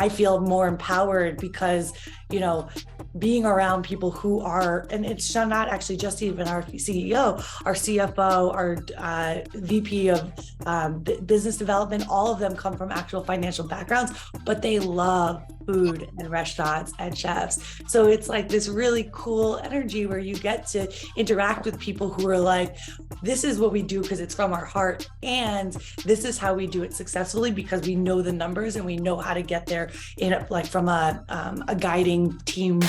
I feel more empowered because, being around people who are, and it's not actually just even our CEO, our CFO, our VP of business development, all of them come from actual financial backgrounds, but they love food and restaurants and chefs. So it's like this really cool energy where you get to interact with people who are like, this is what we do because it's from our heart. And this is how we do it successfully because we know the numbers and we know how to get there from a guiding team.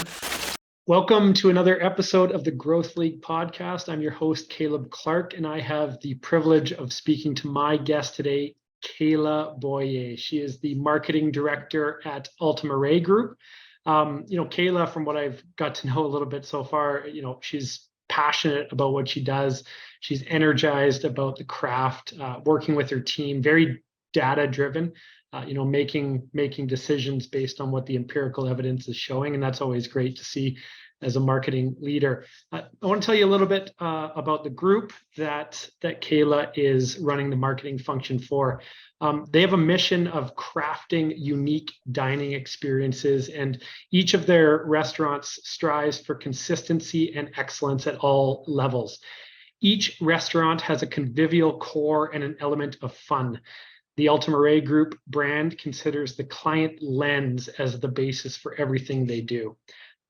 Welcome to another episode of the Growth League podcast. I'm your host, Caleb Clark, and I have the privilege of speaking to my guest today, Kayla Bolyai. She is the marketing director at Altamarea Group. Kayla, from what I've got to know a little bit so far, she's passionate about what she does. She's energized about the craft, working with her team, very data-driven. Making decisions based on what the empirical evidence is showing. And that's always great to see as a marketing leader. I want to tell you a little bit about the group that Kayla is running the marketing function for. They have a mission of crafting unique dining experiences, and each of their restaurants strives for consistency and excellence at all levels. Each restaurant has a convivial core and an element of fun. The Altamarea Group brand considers the client lens as the basis for everything they do.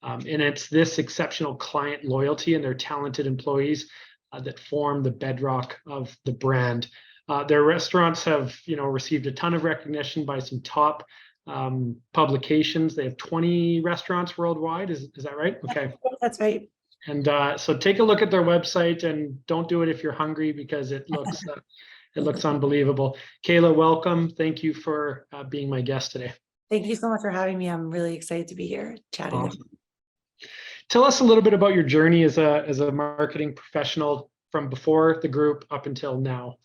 And it's this exceptional client loyalty and their talented employees that form the bedrock of the brand. Their restaurants have, received a ton of recognition by some top publications. They have 20 restaurants worldwide. Is that right? Okay. That's right. And so take a look at their website, and don't do it if you're hungry because it looks it looks unbelievable. Kayla, welcome. Thank you for being my guest today. Thank you so much for having me. I'm really excited to be here chatting with you. Tell us a little bit about your journey as a marketing professional from before the group up until now.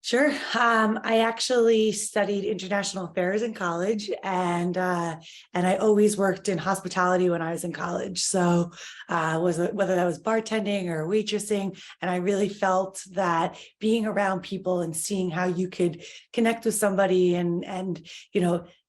Sure. I actually studied international affairs in college, and I always worked in hospitality when I was in college. So whether that was bartending or waitressing, and I really felt that being around people and seeing how you could connect with somebody and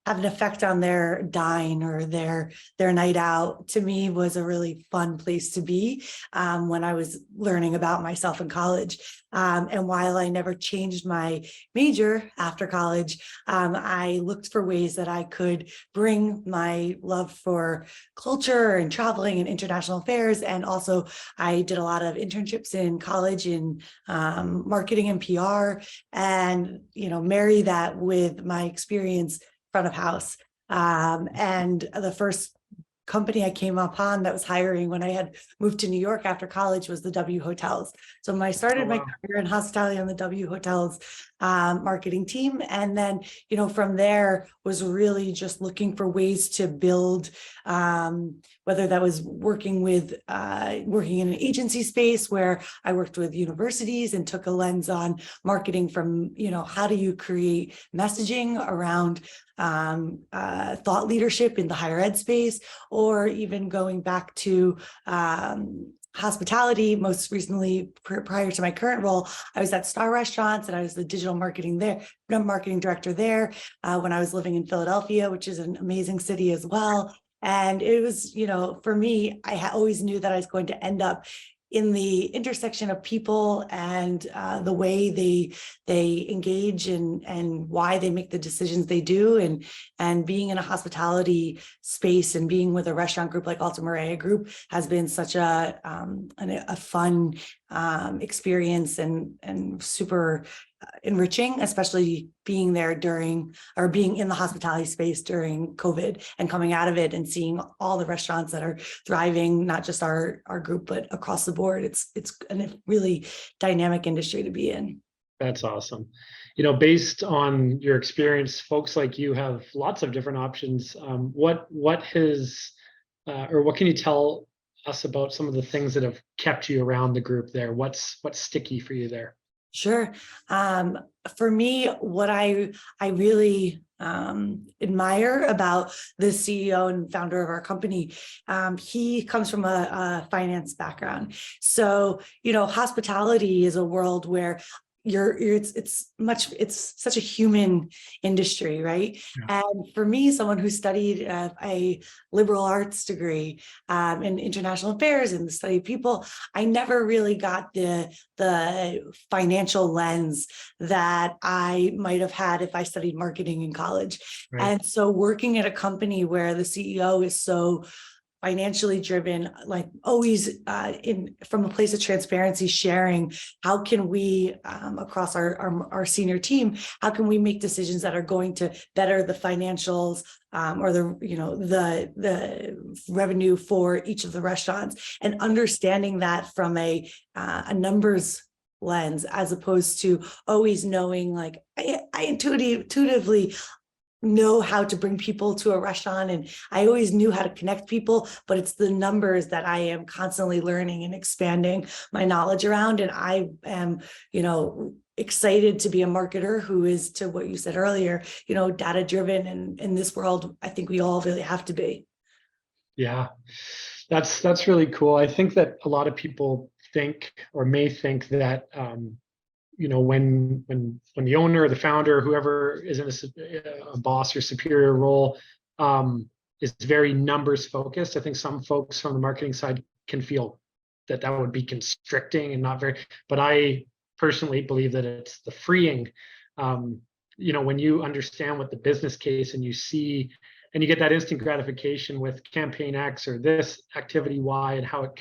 have an effect on their dine or their night out, to me was a really fun place to be when I was learning about myself in college. And while I never changed my major after college, I looked for ways that I could bring my love for culture and traveling and international affairs. And also I did a lot of internships in college in marketing and PR, and marry that with my experience front of house. And the first company I came upon that was hiring when I had moved to New York after college was the W Hotels. So I started my career in hospitality on the W Hotels marketing team. And then, from there was really just looking for ways to build, whether that was working in an agency space where I worked with universities and took a lens on marketing from, how do you create messaging around thought leadership in the higher ed space, or even going back to hospitality. Most recently, prior to my current role, I was at Star Restaurants and I was the digital marketing director there when I was living in Philadelphia, which is an amazing city as well. And it was, for me, I always knew that I was going to end up in the intersection of people and the way they engage and why they make the decisions they do, and being in a hospitality space and being with a restaurant group like Altamarea Group has been such a fun experience and super enriching, especially being there being in the hospitality space during COVID and coming out of it and seeing all the restaurants that are thriving, not just our group, but across the board. It's a really dynamic industry to be in. That's awesome. Based on your experience, folks like you have lots of different options. What can you tell us about some of the things that have kept you around the group there? What's sticky for you there? Sure. For me, what I really admire about the CEO and founder of our company, he comes from a finance background. So, hospitality is a world where it's such a human industry, right? Yeah. And for me, someone who studied a liberal arts degree in international affairs and the study of people, I never really got the financial lens that I might have had if I studied marketing in college. Right. And so working at a company where the CEO is so financially driven, like always in from a place of transparency, sharing how can we across our senior team, how can we make decisions that are going to better the financials or the revenue for each of the restaurants, and understanding that from a numbers lens, as opposed to always knowing, like I intuitively know how to bring people to a restaurant, and I always knew how to connect people, but it's the numbers that I am constantly learning and expanding my knowledge around. And I am, excited to be a marketer who is, to what you said earlier, data driven. And in this world, I think we all really have to be. Yeah, that's really cool. I think that a lot of people think or may think that when the owner or the founder, whoever is in a boss or superior role, is very numbers focused. I think some folks from the marketing side can feel that would be constricting and not very, but I personally believe that it's the freeing. When you understand what the business case, and you see, and you get that instant gratification with campaign X or this activity Y, and how it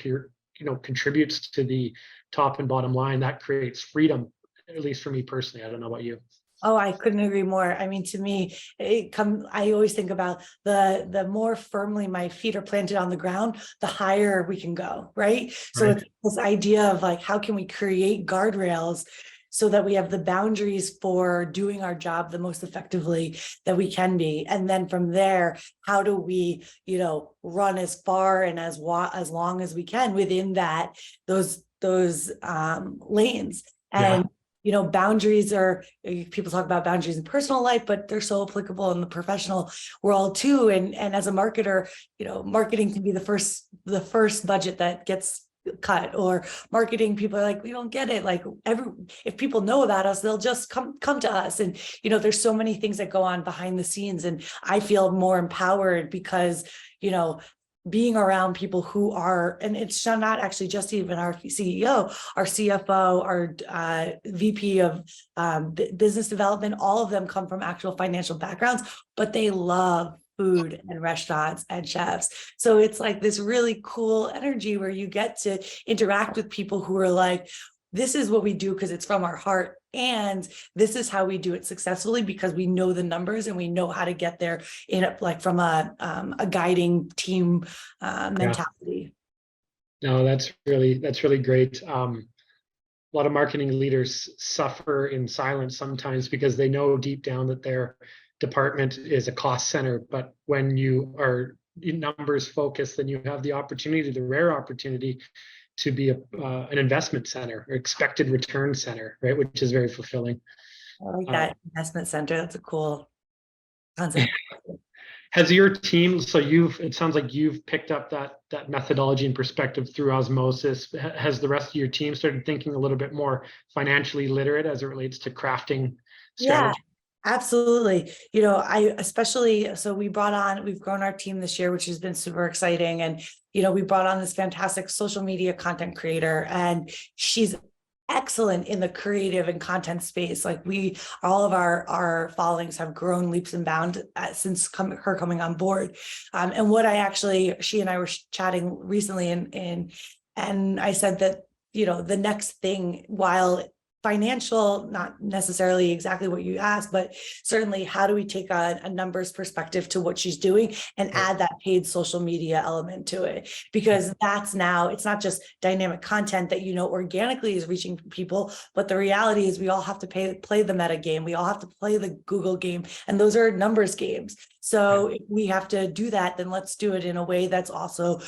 contributes to the top and bottom line, that creates freedom. At least for me personally. I don't know about you. Oh, I couldn't agree more. I mean, to me, I always think about the more firmly my feet are planted on the ground, the higher we can go, right? So it's this idea of like, how can we create guardrails so that we have the boundaries for doing our job the most effectively that we can be. And then from there, how do we, run as far and as long as we can within those lanes. And boundaries are, people talk about boundaries in personal life, but they're so applicable in the professional world too. And as a marketer, marketing can be the first budget that gets cut, or marketing people are like, we don't get it. Like if people know about us, they'll just come to us. And, there's so many things that go on behind the scenes. And I feel more empowered because, being around people who are, and it's not actually just even our CEO, our CFO, our VP of business development, all of them come from actual financial backgrounds, but they love food and restaurants and chefs. So it's like this really cool energy where you get to interact with people who are like, this is what we do because it's from our heart. And this is how we do it successfully because we know the numbers and we know how to get there from a guiding team mentality. No, that's really great. A lot of marketing leaders suffer in silence sometimes because they know deep down that their department is a cost center. But when you are in numbers focused, then you have the rare opportunity to be an investment center or expected return center, right? Which is very fulfilling. I like that investment center. That's a cool concept. Has your team, so it sounds like you've picked up that methodology and perspective through osmosis. Has the rest of your team started thinking a little bit more financially literate as it relates to crafting strategy? Yeah. Absolutely. we've grown our team this year, which has been super exciting. And, we brought on this fantastic social media content creator, and she's excellent in the creative and content space. Like all of our followings have grown leaps and bounds since her coming on board. And she and I were chatting recently, and I said that, the next thing, while financial, not necessarily exactly what you asked, but certainly how do we take a numbers perspective to what she's doing and add that paid social media element to it? Because it's not just dynamic content that, organically is reaching people, but the reality is we all have to play the meta game. We all have to play the Google game, and those are numbers games. So if we have to do that, then let's do it in a way that's also,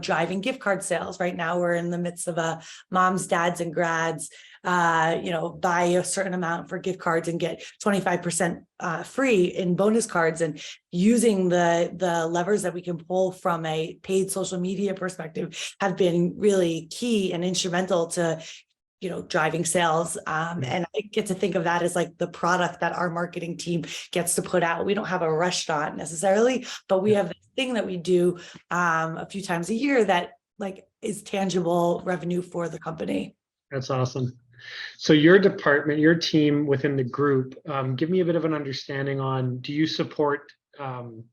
driving gift card sales. Right now, we're in the midst of a moms, dads, and grads, buy a certain amount for gift cards and get 25% free in bonus cards, and using the levers that we can pull from a paid social media perspective have been really key and instrumental to driving sales. And I get to think of that as like the product that our marketing team gets to put out. We don't have a restaurant necessarily, but we have this thing that we do a few times a year that like is tangible revenue for the company. That's awesome. So your department, your team within the group, give me a bit of an understanding on, do you support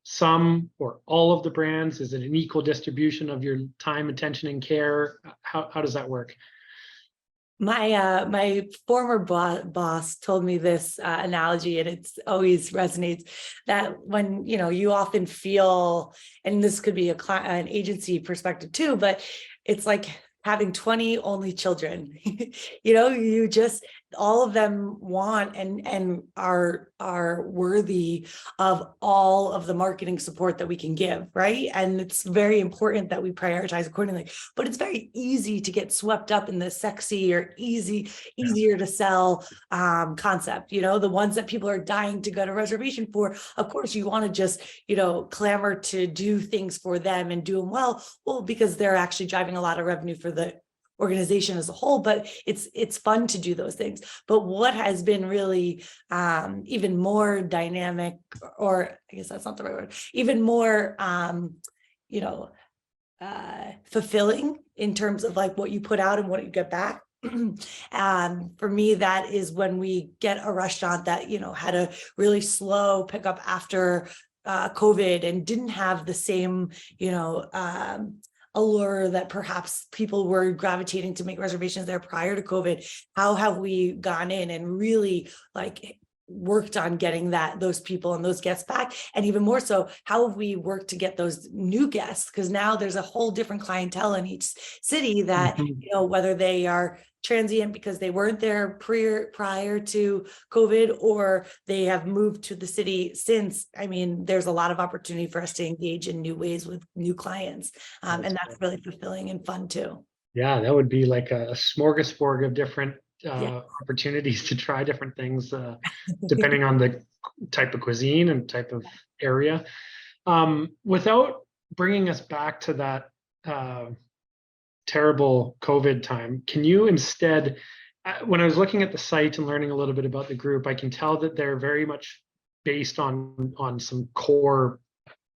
some or all of the brands? Is it an equal distribution of your time, attention, and care? How does that work? My former boss told me this analogy, and it's always resonates, that when you often feel, and this could be an agency perspective too, but it's like having 20 only children. You just, all of them want and are worthy of all of the marketing support that we can give, right? And it's very important that we prioritize accordingly. But it's very easy to get swept up in the sexy or easier to sell concept, the ones that people are dying to go to reservation for. Of course, you want to just, clamor to do things for them and do them well, because they're actually driving a lot of revenue for the organization as a whole. But it's fun to do those things. But what has been really even more dynamic, or I guess that's not the right word, even more fulfilling in terms of like what you put out and what you get back. For me, that is when we get a restaurant that had a really slow pickup after COVID and didn't have the same allure that perhaps people were gravitating to make reservations there prior to COVID. How have we gone in and really like worked on getting those people and those guests back? And even more so, how have we worked to get those new guests? Because now there's a whole different clientele in each city that, whether they are transient because they weren't there prior to COVID, or they have moved to the city since. I mean, there's a lot of opportunity for us to engage in new ways with new clients. And that's really fulfilling and fun too. Yeah, that would be like a smorgasbord of different opportunities to try different things, depending on the type of cuisine and type of area. Without bringing us back to that terrible COVID time, can you instead, when I was looking at the site and learning a little bit about the group, I can tell that they're very much based on some core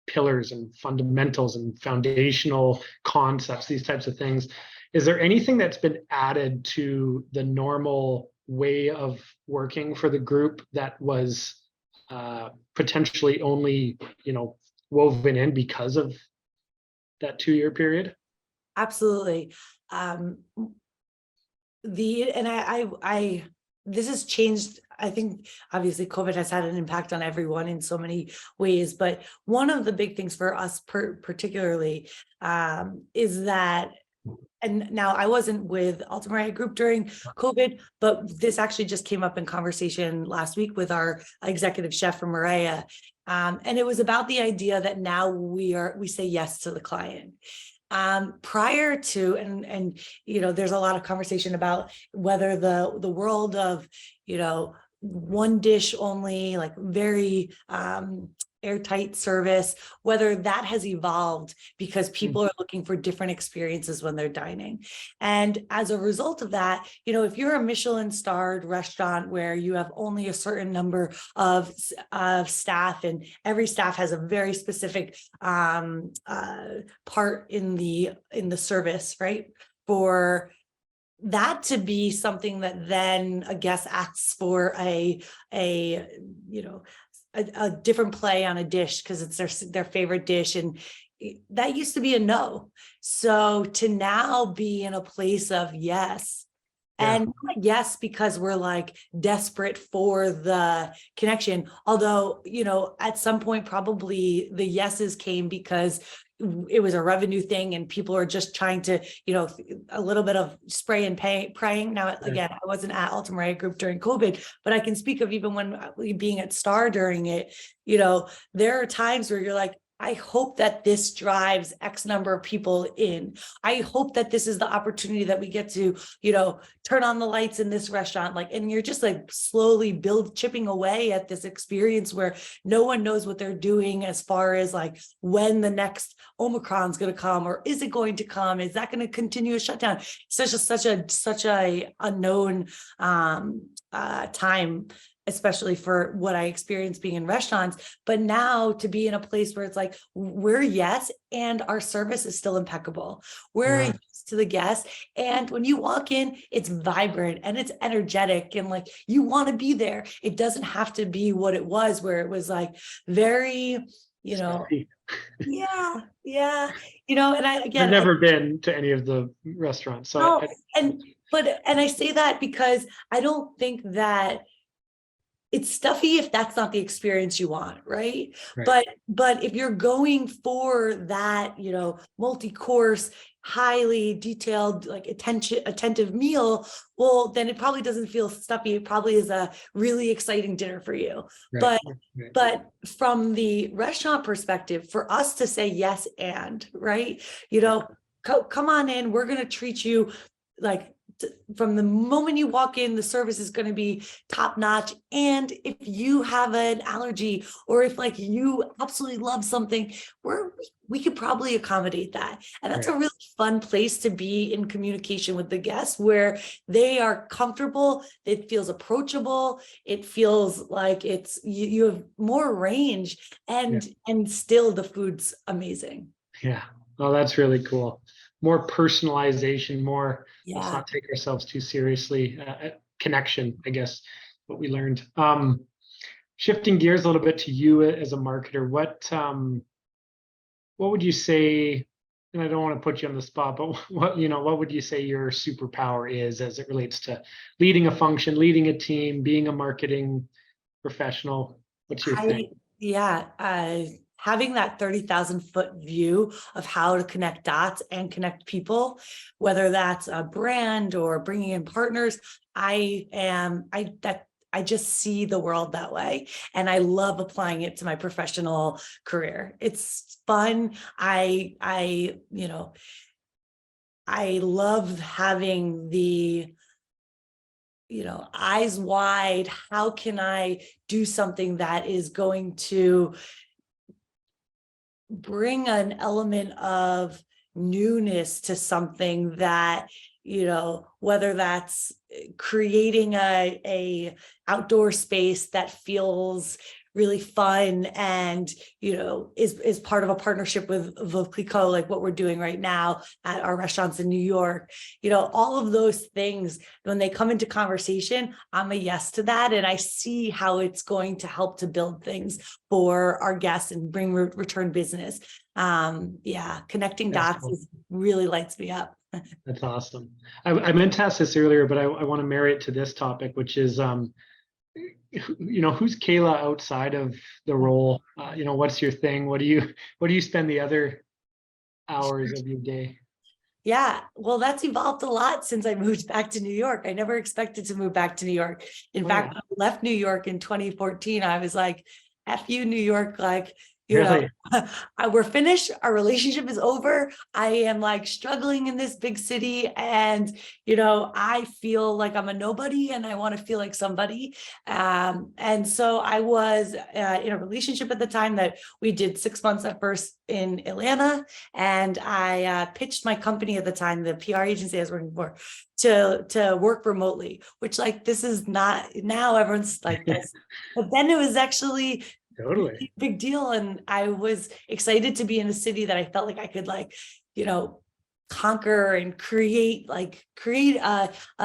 pillars and fundamentals and foundational concepts, these types of things. Is there anything that's been added to the normal way of working for the group that was potentially only, woven in because of that 2-year period? Absolutely. This has changed. I think obviously COVID has had an impact on everyone in so many ways, but one of the big things for us particularly is that, and now I wasn't with Altamarea Group during COVID, but this actually just came up in conversation last week with our executive chef from Maria. And it was about the idea that now we say yes to the client. Prior to, and there's a lot of conversation about whether the world of, one dish only, like very airtight service, whether that has evolved because people are looking for different experiences when they're dining. And as a result of that, if you're a Michelin starred restaurant where you have only a certain number of staff, and every staff has a very specific part in the service, right? For that to be something that then a guest asks for a different play on a dish because it's their favorite dish, and that used to be a no. So to now be in a place of yes, and yes, because we're like desperate for the connection. Although, at some point, probably the yeses came because it was a revenue thing and people are just trying to, a little bit of spray and praying. Now, again, I wasn't at Altamarea Group during COVID, but I can speak of even when being at Star during it, there are times where you're like, I hope that this drives X number of people in. I hope that this is the opportunity that we get to, turn on the lights in this restaurant. And you're just slowly chipping away at this experience where no one knows what they're doing as far as when the next Omicron's going to come, or is it going to come? Is that going to continue a shutdown? Such a unknown time, especially for what I experienced being in restaurants. But now to be in a place where it's we're yes, and our service is still impeccable. We're used to the guests. And when you walk in, it's vibrant and it's energetic and you want to be there. It doesn't have to be what it was, where it was very, Stuffy. yeah. And I've never been to any of the restaurants. So no, and I say that because I don't think that it's stuffy if that's not the experience you want, right? But if you're going for that, multi-course, highly detailed, attentive meal, well, then it probably doesn't feel stuffy. It probably is a really exciting dinner for you. But from the restaurant perspective, for us to say yes and, right, come on in, we're going to treat you from the moment you walk in, the service is going to be top notch. And if you have an allergy, or if you absolutely love something, we could probably accommodate that. And that's a really fun place to be in communication with the guests, where they are comfortable. It feels approachable. It feels like you have more range, and still the food's amazing. Yeah. Oh, that's really cool. More personalization, more, let's not take ourselves too seriously. Connection, I guess, what we learned. Shifting gears a little bit to you as a marketer, what would you say, and I don't want to put you on the spot, but what would you say your superpower is as it relates to leading a function, leading a team, being a marketing professional? What's your thing? Having that 30,000-foot view of how to connect dots and connect people, whether that's a brand or bringing in partners, I just see the world that way. And I love applying it to my professional career. It's fun. I love having the eyes wide. How can I do something that is going to bring an element of newness to something that, whether that's creating a outdoor space that feels really fun and, is part of a partnership with Veuve Clicquot, like what we're doing right now at our restaurants in New York. All of those things, when they come into conversation, I'm a yes to that. And I see how it's going to help to build things for our guests and bring return business. Connecting dots really lights me up. That's awesome. I meant to ask this earlier, but I want to marry it to this topic, which is, who's Kayla outside of the role? What's your thing? What do you spend the other hours of your day? Yeah, well, that's evolved a lot since I moved back to New York. I never expected to move back to New York. In fact, when I left New York in 2014, I was like, F you, New York, we're finished. Our relationship is over. I am struggling in this big city, and I feel like I'm a nobody, and I want to feel like somebody. And so I was in a relationship at the time that we did 6 months at first in Atlanta, and I pitched my company at the time, the PR agency I was working for, to work remotely. Which this is not now. Everyone's like this, but then it was actually totally big deal. And I was excited to be in a city that I felt like I could conquer and create a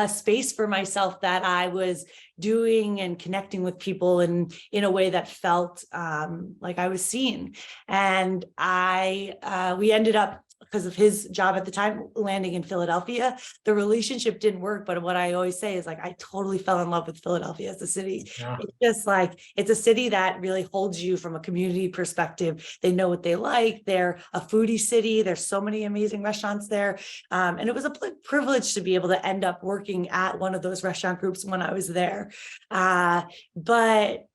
space for myself that I was doing and connecting with people in a way that felt like I was seen. And we ended up, because of his job at the time, landing in Philadelphia. The relationship didn't work, but what I always say is I totally fell in love with Philadelphia as a city. Yeah. It's just it's a city that really holds you from a community perspective. They know what they like. They're a foodie city. There's so many amazing restaurants there. And it was a privilege to be able to end up working at one of those restaurant groups when I was there. But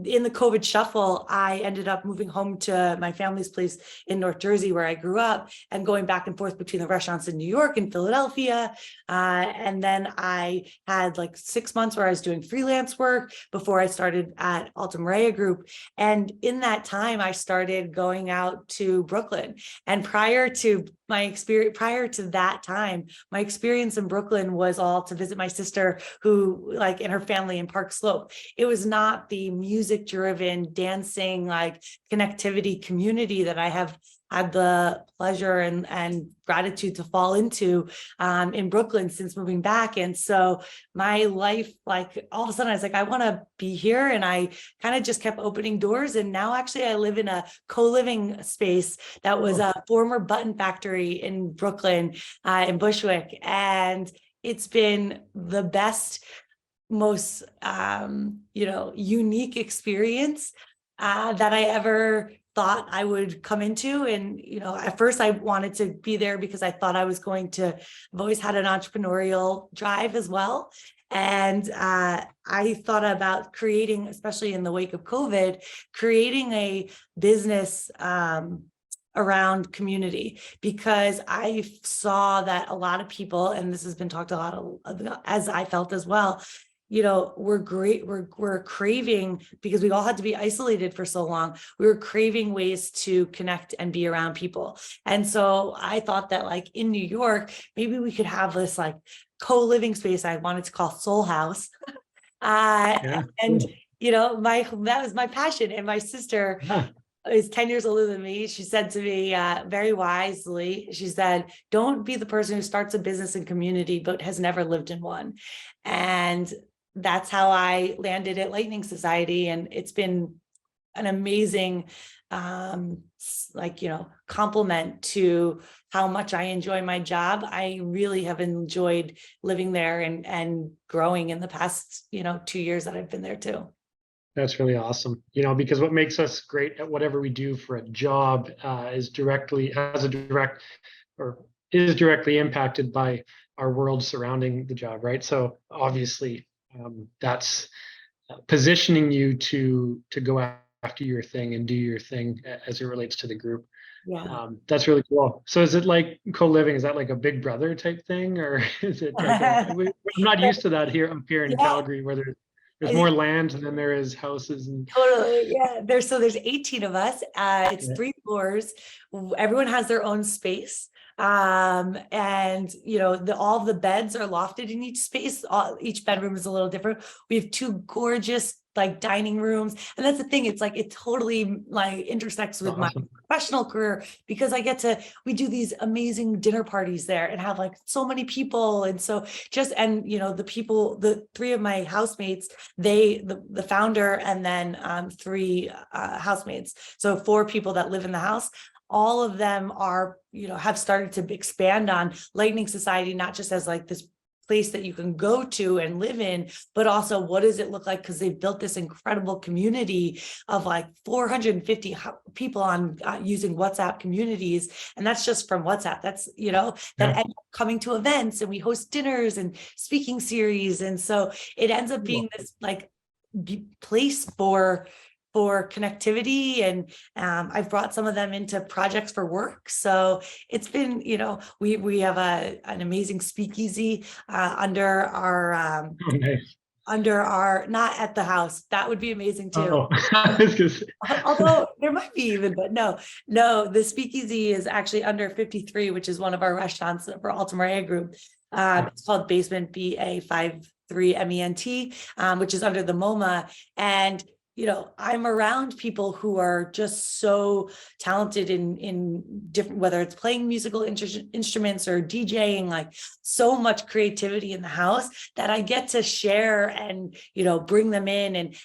in the COVID shuffle, I ended up moving home to my family's place in North Jersey, where I grew up, and going back and forth between the restaurants in New York and Philadelphia. And then I had like 6 months where I was doing freelance work before I started at Altamarea Group. And in that time, I started going out to Brooklyn. And prior to that time, my experience in Brooklyn was all to visit my sister, who like in her family in Park Slope. It was not the music driven dancing, like connectivity community that I have had the pleasure and gratitude to fall into in Brooklyn since moving back. And so my life, like all of a sudden I was like, I want to be here. And I kind of just kept opening doors. And now actually I live in a co-living space that was a former button factory in Brooklyn, in Bushwick. And it's been the best, most unique experience that I ever thought I would come into. And at first I wanted to be there because I thought I was going to, I've always had an entrepreneurial drive as well. And I thought about creating, especially in the wake of COVID, creating a business around community, because I saw that a lot of people, and this has been talked a lot about, as I felt as well, we're craving, because we all had to be isolated for so long, we were craving ways to connect and be around people. And so I thought that like in New York, maybe we could have this like co-living space I wanted to call Soul House. And that was my passion. And my sister is 10 years older than me. She said to me very wisely, she said, don't be the person who starts a business in community but has never lived in one. And that's how I landed at Lightning Society. And it's been an amazing compliment to how much I enjoy my job. I really have enjoyed living there and growing in the past 2 years that I've been there too. That's really awesome. Because what makes us great at whatever we do for a job is directly impacted by our world surrounding the job, right? So obviously, that's positioning you to go after your thing and do your thing as it relates to the group. Yeah. That's really cool. So is it like co-living? Is that like a Big Brother type thing, or is it like I'm not used to that here. I'm here in Calgary, where there's more land than there is houses. And totally, yeah. There's 18 of us. It's 3 floors. Everyone has their own space. And all the beds are lofted in each space. Each bedroom is a little different. We have 2 gorgeous like dining rooms, and that's the thing. It's like it totally like intersects with my professional career, because we do these amazing dinner parties there and have like so many people. And so the 3 of my housemates, the founder, and then 3 housemates, so 4 people that live in the house. All of them are, have started to expand on Lightning Society, not just as like this place that you can go to and live in, but also what does it look like? Because they've built this incredible community of like 450 people on using WhatsApp communities. And that's just from WhatsApp. That's, that end up coming to events, and we host dinners and speaking series. And so it ends up being this like place for connectivity. And I've brought some of them into projects for work. So it's been, we have an amazing speakeasy under our not at the house. That would be amazing too. Although there might be even, but no, the speakeasy is actually under 53, which is one of our restaurants for Altamarea Group. It's called Basement, BA53MENT, which is under the MoMA. And I'm around people who are just so talented in different, whether it's playing musical instruments or DJing, like so much creativity in the house, that I get to share and, bring them in and,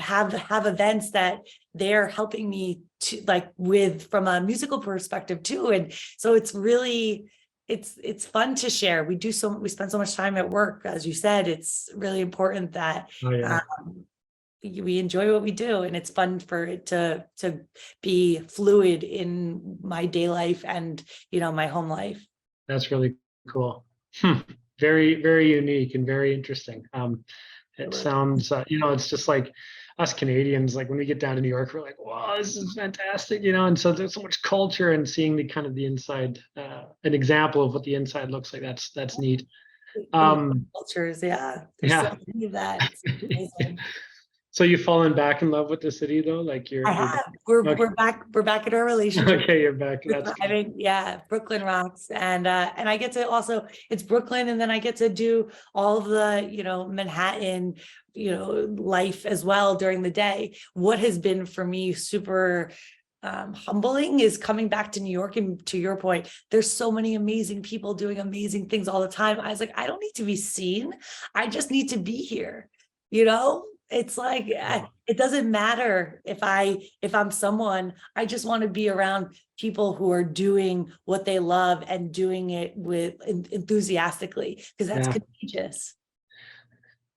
have events that they're helping me to with from a musical perspective too. And so it's really, it's fun to share. We spend so much time at work, as you said. It's really important that, we enjoy what we do, and it's fun for it to be fluid in my day life and my home life. That's really cool. Very, very unique and very interesting. It sounds it's just like us Canadians, like when we get down to New York, we're like, wow, this is fantastic, and so there's so much culture, and seeing the kind of the inside, an example of what the inside looks like, that's neat. Cultures, yeah. There's so Yeah. many of that. It's amazing. So you've fallen back in love with the city though? Like I you're have. okay. We're back in our relationship. Okay, you're back. We're That's good. thriving. Yeah, Brooklyn rocks. And I get to also, it's Brooklyn, and then I get to do all of the, Manhattan, life as well during the day. What has been for me super humbling is coming back to New York. And to your point, there's so many amazing people doing amazing things all the time. I was like, I don't need to be seen. I just need to be here. It's like, it doesn't matter if I'm someone. I just want to be around people who are doing what they love and doing it with enthusiastically, because that's contagious.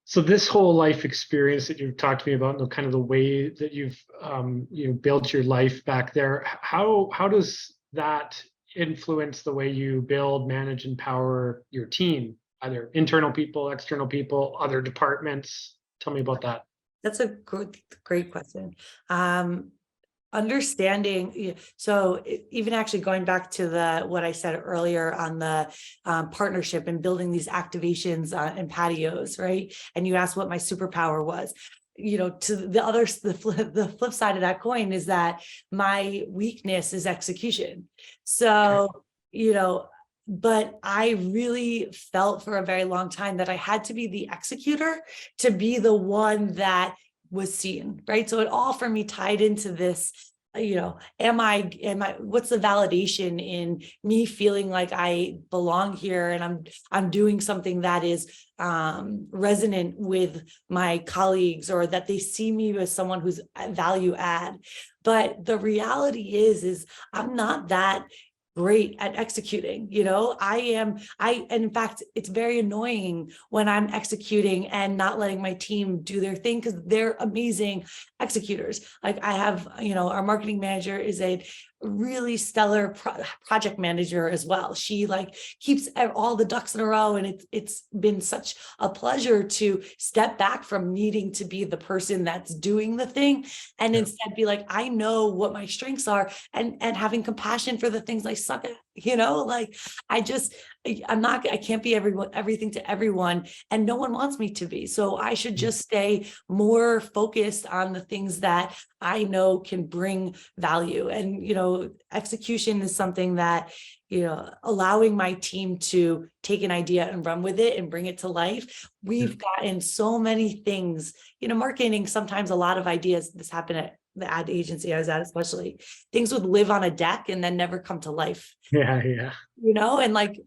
So this whole life experience that you've talked to me about, and the kind of the way that you've built your life back there, how does that influence the way you build, manage, empower your team, either internal people, external people, other departments? Tell me about that. That's a great question. Understanding, so even actually going back to what I said earlier on the partnership and building these activations and patios, right? And you asked what my superpower was. To the flip side of that coin is that my weakness is execution. So, but I really felt for a very long time that I had to be the executor to be the one that was seen, right? So it all for me tied into this, am I, what's the validation in me feeling like I belong here and I'm doing something that is resonant with my colleagues, or that they see me as someone who's value add. But the reality is I'm not that great at executing. And in fact, it's very annoying when I'm executing and not letting my team do their thing, because they're amazing executors. Like I have, our marketing manager is a really stellar project manager as well. She keeps all the ducks in a row, and it's been such a pleasure to step back from needing to be the person that's doing the thing, and instead be like, I know what my strengths are, and having compassion for the things I suck at. I can't be everything to everyone, and no one wants me to be. So I should just stay more focused on the things that I know can bring value. And, execution is something that, allowing my team to take an idea and run with it and bring it to life. We've gotten so many things, marketing, sometimes a lot of ideas. This happened at the ad agency I was at, especially, things would live on a deck and then never come to life. Yeah. And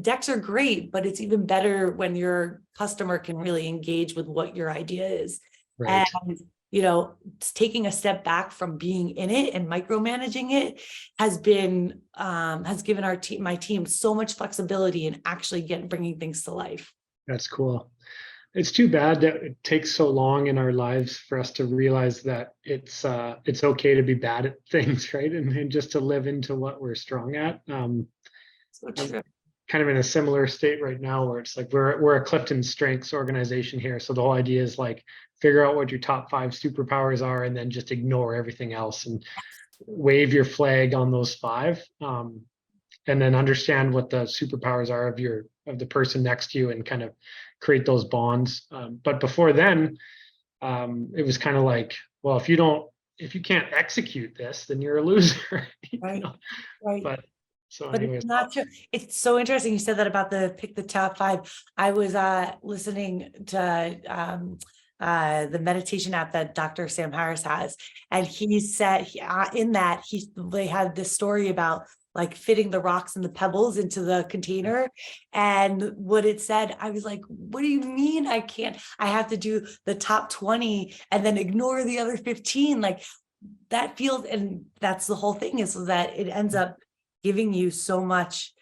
decks are great, but it's even better when your customer can really engage with what your idea is. Right. And, taking a step back from being in it and micromanaging it has given my team so much flexibility in actually bringing things to life. That's cool. It's too bad that it takes so long in our lives for us to realize that it's okay to be bad at things, right? And just to live into what we're strong at. So true. I'm kind of in a similar state right now, where it's like we're a Clifton Strengths organization here. So the whole idea is figure out what your top 5 superpowers are, and then just ignore everything else and wave your flag on those 5. And then understand what the superpowers are of the person next to you, and kind of create those bonds. But before then, it was kind of like, well, if you can't execute this, then you're a loser. Right. Right. But so But anyways, it's not true. It's so interesting you said that about pick the top 5. I was listening to the meditation app that Dr. Sam Harris has, and he said they had this story about fitting the rocks and the pebbles into the container, and what it said, I was like, what do you mean I can't? I have to do the top 20 and then ignore the other 15. That feels, and that's the whole thing, is so that it ends up giving you so much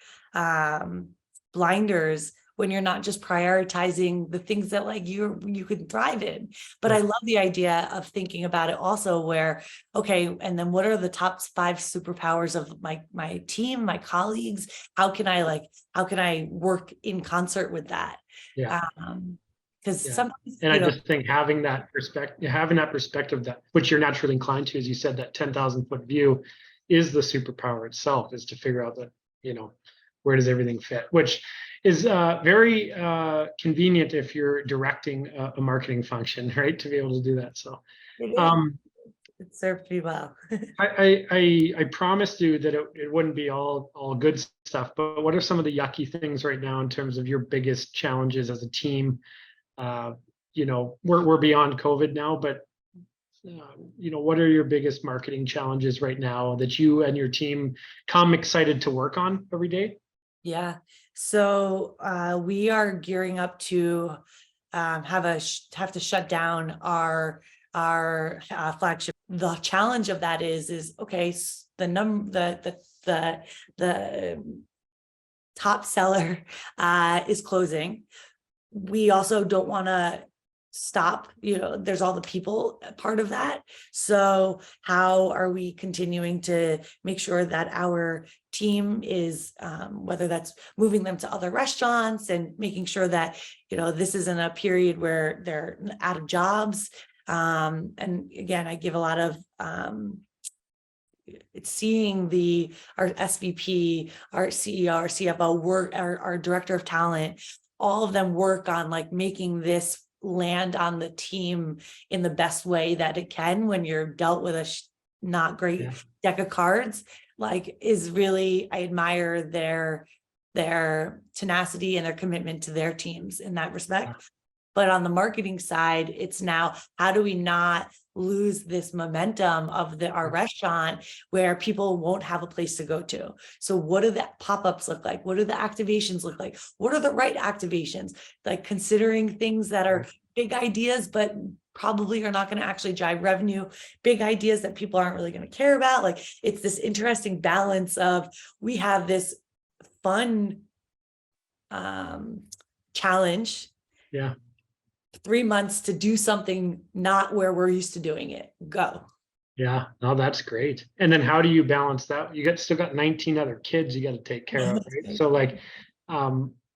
blinders when you're not just prioritizing the things that you could thrive in. But I love the idea of thinking about it also where, okay, and then what are the top 5 superpowers of my team, my colleagues? How can I work in concert with that? Yeah. Because Yeah. sometimes, And I just think having that perspective that which you're naturally inclined to, as you said, that 10,000 foot view is the superpower itself, is to figure out that, where does everything fit, which is very convenient if you're directing a marketing function, right? To be able to do that. So it um, it served me well. I promised you that it wouldn't be all good stuff, but what are some of the yucky things right now in terms of your biggest challenges as a team? Uh, we're beyond COVID now, but what are your biggest marketing challenges right now that you and your team come excited to work on every day? Yeah. So we are gearing up to have to shut down our flagship. The challenge of that is okay. The top seller is closing. We also don't want to stop, there's all the people part of that. So how are we continuing to make sure that our team is, whether that's moving them to other restaurants and making sure that, this isn't a period where they're out of jobs. And again, I give a lot of, it's seeing our SVP, our CEO, our CFO work, our director of talent, all of them work on like making this land on the team in the best way that it can when you're dealt with a not great deck of cards. Like, is really, I admire their tenacity and their commitment to their teams in that respect. But on the marketing side, it's now, how do we not lose this momentum of our restaurant where people won't have a place to go to? So what do the pop-ups look like? What do the activations look like? What are the right activations? Like considering things that are big ideas, but probably are not going to actually drive revenue, big ideas that people aren't really going to care about. Like, it's this interesting balance of, we have this fun challenge. Yeah. 3 months to do something not where we're used to doing it. Go. Yeah, no, that's great. And then how do you balance that? You still got 19 other kids you got to take care of, right? So like,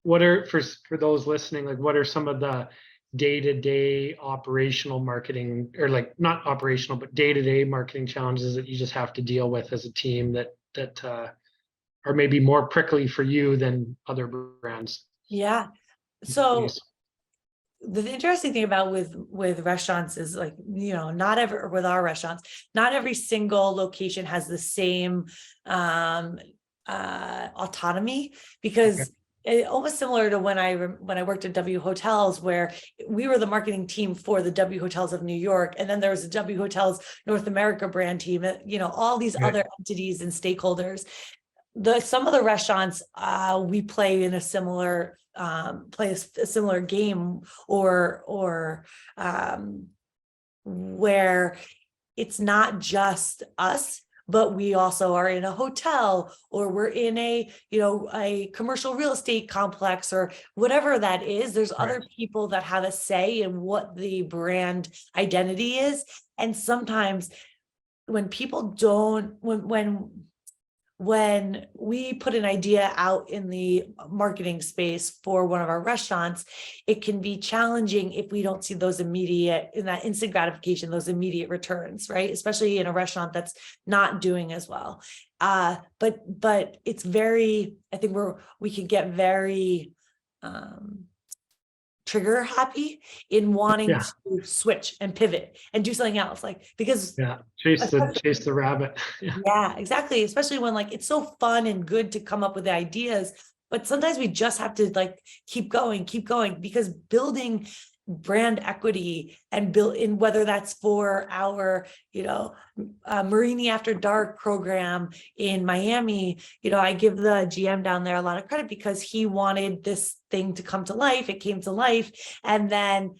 what are, for those listening, like what are some of the day-to-day operational marketing, or like not operational, but day-to-day marketing challenges that you just have to deal with as a team that are maybe more prickly for you than other brands? Yeah. So the interesting thing about with restaurants is, like, not every, with our restaurants, not every single location has the same autonomy, because it almost similar to when I worked at W Hotels, where we were the marketing team for the W Hotels of New York, and then there was a W Hotels North America brand team, all these other entities and stakeholders. Some of the restaurants we play in a similar game, or where it's not just us, but we also are in a hotel, or we're in a commercial real estate complex, or whatever that is. There's other people that have a say in what the brand identity is. And sometimes when people don't, when we put an idea out in the marketing space for one of our restaurants, it can be challenging if we don't see those immediate, in that instant gratification, those immediate returns, right? Especially in a restaurant that's not doing as well. But it's very, I think we can get very trigger happy in wanting to switch and pivot and do something else, like, because chase the rabbit. Yeah, exactly. Especially when, like, it's so fun and good to come up with ideas, but sometimes we just have to like keep going, because building brand equity and build in, whether that's for our Marini After Dark program in Miami, I give the GM down there a lot of credit, because he wanted this thing to come to life. It came to life, and then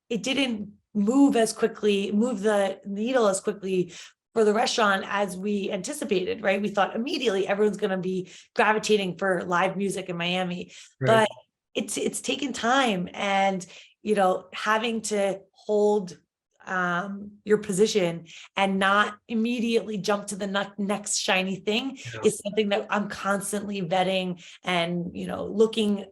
it didn't move the needle as quickly for the restaurant as we anticipated, right? We thought immediately everyone's going to be gravitating for live music in Miami, but it's taken time, and having to hold your position and not immediately jump to the next shiny thing is something that I'm constantly vetting and, looking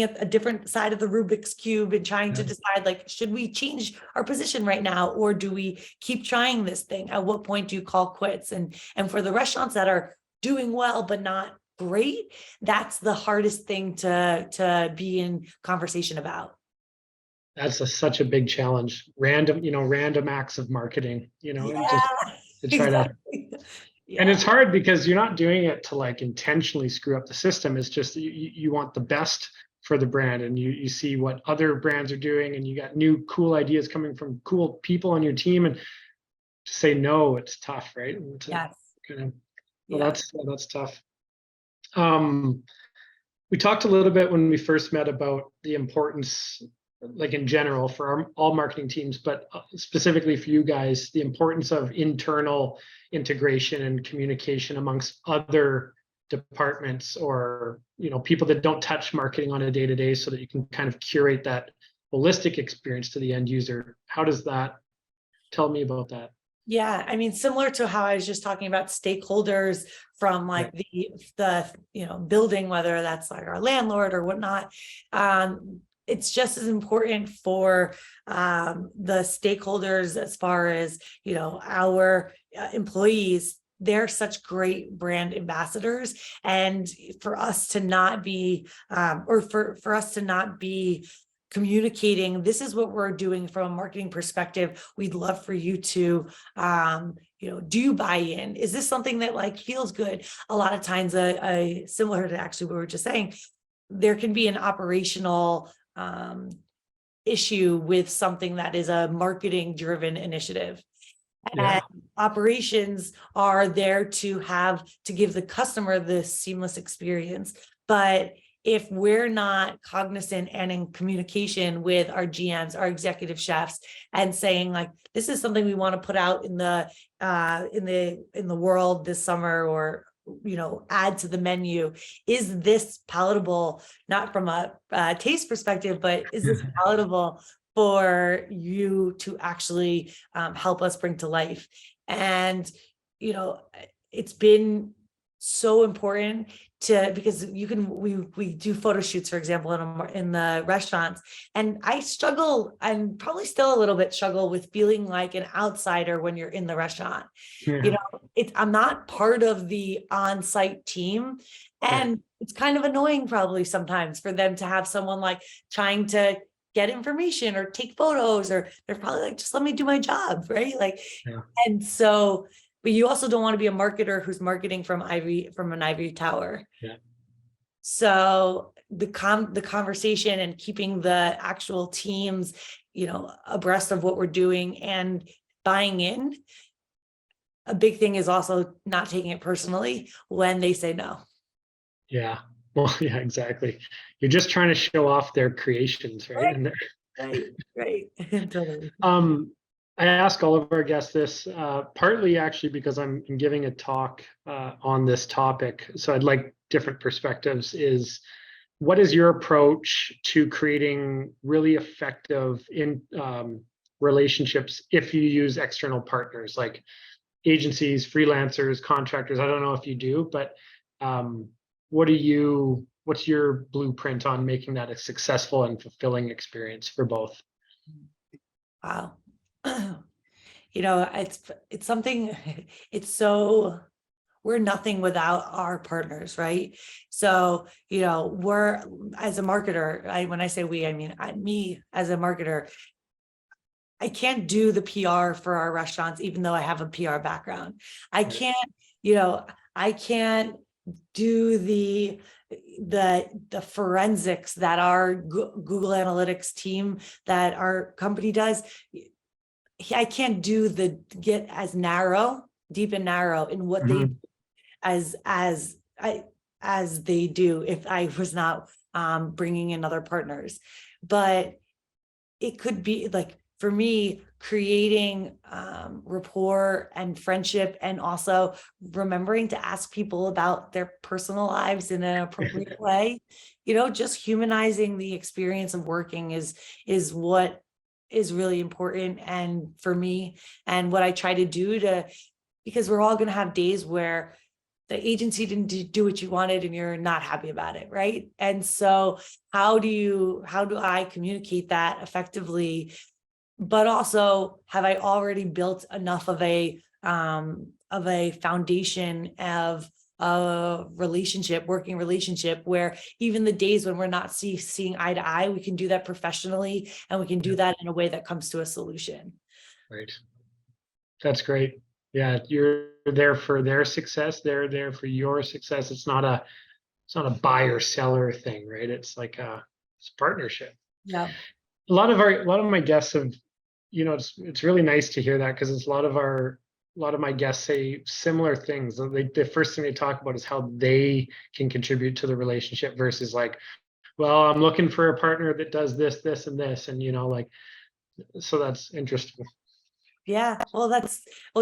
at a different side of the Rubik's Cube and trying to decide, like, should we change our position right now, or do we keep trying this thing? At what point do you call quits? And for the restaurants that are doing well but not great, that's the hardest thing to be in conversation about. That's such a big challenge. Random acts of marketing, and just to try exactly. to. And it's hard because you're not doing it to like intentionally screw up the system. It's just you want the best for the brand, and you see what other brands are doing, and you got new cool ideas coming from cool people on your team, and to say no, it's tough, right? Yes. That's tough. We talked a little bit when we first met about the importance, like in general for all marketing teams, but specifically for you guys, the importance of internal integration and communication amongst other departments, or people that don't touch marketing on a day-to-day, so that you can kind of curate that holistic experience to the end user. How does that, tell me about that? Yeah, I mean, similar to how I was just talking about stakeholders from like the building, whether that's like our landlord or whatnot. It's just as important for the stakeholders as far as, our employees. They're such great brand ambassadors, and for us to not be, or for us to not be communicating, this is what we're doing from a marketing perspective. We'd love for you to, do you buy in? Is this something that like feels good? A lot of times, similar to actually what we were just saying, there can be an operational issue with something that is a marketing driven initiative. And operations are there to give the customer this seamless experience. But if we're not cognizant and in communication with our GMs, our executive chefs, and saying like, this is something we want to put out in the world this summer, or add to the menu, is this palatable, not from a taste perspective, but is this palatable for you to actually help us bring to life? And it's been so important because we do photo shoots, for example, in the restaurants, and I struggle, and probably still a little bit struggle with feeling like an outsider when you're in the restaurant. I'm not part of the on-site team, and it's kind of annoying probably sometimes for them to have someone like trying to get information or take photos, or they're probably like, just let me do my job, right? And so, but you also don't want to be a marketer who's marketing from an ivory tower. So the conversation and keeping the actual teams, abreast of what we're doing and buying in. A big thing is also not taking it personally when they say no. Yeah. Well, yeah, exactly. You're just trying to show off their creations, right? Right. Totally. I ask all of our guests this, partly actually because I'm giving a talk on this topic, so I'd like different perspectives. Is what is your approach to creating really effective relationships if you use external partners like agencies, freelancers, contractors? I don't know if you do, but what's your blueprint on making that a successful and fulfilling experience for both? Wow. It's something, we're nothing without our partners, right? So, we're, as a marketer, when I say we, I mean, me as a marketer, I can't do the PR for our restaurants, even though I have a PR background. I can't do the forensics that our Google Analytics team, that our company does. I can't do get as deep and narrow in what they as they do if I was not bringing in other partners. But it could be like, for me, creating rapport and friendship, and also remembering to ask people about their personal lives in an appropriate way. Just humanizing the experience of working is what is really important. And for me, and what I try to do because we're all going to have days where the agency didn't do what you wanted and you're not happy about it, right? And so how do I communicate that effectively? But also, have I already built enough of a foundation of a working relationship, where even the days when we're not seeing eye to eye, we can do that professionally, and we can do that in a way that comes to a solution. Right. That's great. Yeah, you're there for their success. They're there for your success. It's not a buyer seller thing, right? It's like it's a partnership. Yeah. A lot of my guests have, it's really nice to hear that, because it's a lot of my guests say similar things. The first thing they talk about is how they can contribute to the relationship, versus like, well, I'm looking for a partner that does this, this, and this, and so that's interesting. Yeah, well,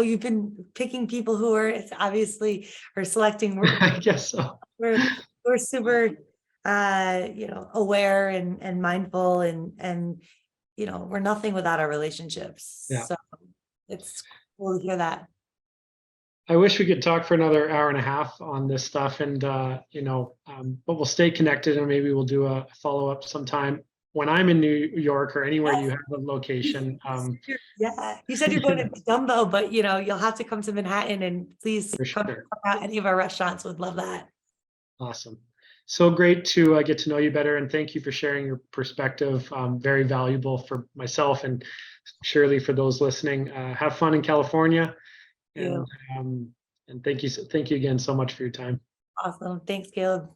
you've been picking people who are obviously are selecting. I guess so. We're super, aware and mindful, and we're nothing without our relationships. Yeah. So it's cool to hear that. I wish we could talk for another hour and a half on this stuff, and but we'll stay connected, and maybe we'll do a follow up sometime when I'm in New York, or anywhere you have a location. Yeah, you said you're going to Dumbo, but you'll have to come to Manhattan, and please For come sure. out any of our restaurants. Would love that. Awesome. So great to get to know you better, and thank you for sharing your perspective. Very valuable for myself, and surely for those listening. Have fun in California, and thank you again so much for your time. Awesome. Thanks, Caleb.